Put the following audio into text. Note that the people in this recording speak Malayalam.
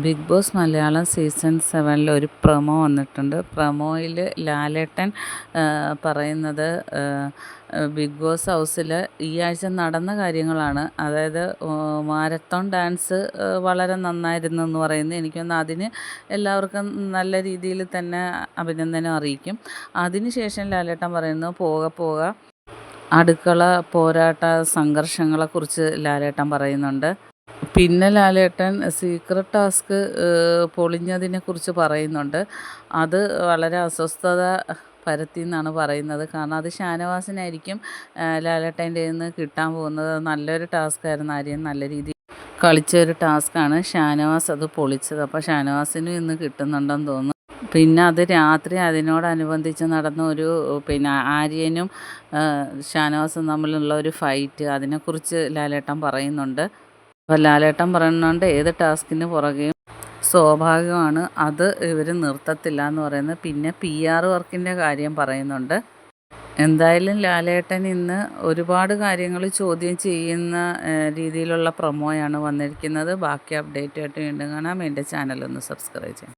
ബിഗ് ബോസ് മലയാളം സീസൺ 7 ഒരു പ്രൊമോ വന്നിട്ടുണ്ട്. പ്രൊമോയിൽ ലാലേട്ടൻ പറയുന്നത് ബിഗ് ബോസ് ഹൗസിൽ ഈ ആഴ്ച നടന്ന കാര്യങ്ങളാണ്. അതായത് മാരത്തോൺ ഡാൻസ് വളരെ നന്നായിരുന്നു എന്ന് പറയുന്നത്. എനിക്ക് തോന്നുന്നു അതിന് എല്ലാവർക്കും നല്ല രീതിയിൽ തന്നെ അഭിനന്ദനം അറിയിക്കും. അതിനുശേഷം ലാലേട്ടൻ പറയുന്നു പോകെ അടുക്കള പോരാട്ട സംഘർഷങ്ങളെക്കുറിച്ച് ലാലേട്ടൻ പറയുന്നുണ്ട്. പിന്നെ ലാലേട്ടൻ സീക്രട്ട് ടാസ്ക് പൊളിഞ്ഞതിനെക്കുറിച്ച് പറയുന്നുണ്ട്. അത് വളരെ അസ്വസ്ഥത പരത്തിയെന്നാണ് പറയുന്നത്. കാരണം അത് ഷാനവാസിനായിരിക്കും ലാലേട്ടൻ്റെ കയ്യിൽ കിട്ടാൻ പോകുന്നത്. അത് നല്ലൊരു ടാസ്ക്കായിരുന്നു. ആരെയും നല്ല രീതിയിൽ കളിച്ച ഒരു ടാസ്ക്കാണ്. ഷാനവാസ് അത് പൊളിച്ചത്. അപ്പോൾ ഷാനവാസിനും ഇന്ന് കിട്ടുന്നുണ്ടെന്ന് തോന്നുന്നു. പിന്നെ അത് രാത്രി അതിനോടനുബന്ധിച്ച് നടന്ന ഒരു ആര്യനും ഷാനവാസും തമ്മിലുള്ള ഒരു ഫൈറ്റ്, അതിനെക്കുറിച്ച് ലാലേട്ടൻ പറയുന്നുണ്ട്. അപ്പോൾ ലാലേട്ടൻ പറയുന്നുണ്ട് ഏത് ടാസ്കിന് പുറകെയും സ്വാഭാവികമാണ്, അത് ഇവർ നിർത്തത്തില്ല എന്ന് പറയുന്നത്. പിന്നെ PR വർക്കിൻ്റെ കാര്യം പറയുന്നുണ്ട്. എന്തായാലും ലാലേട്ടൻ ഇന്ന് ഒരുപാട് കാര്യങ്ങൾ ചോദ്യം ചെയ്യുന്ന രീതിയിലുള്ള പ്രൊമോയാണ് വന്നിരിക്കുന്നത്. ബാക്കി അപ്ഡേറ്റുമായിട്ട് വീണ്ടും കാണാം. എൻ്റെ ചാനലൊന്ന് സബ്സ്ക്രൈബ് ചെയ്യാം.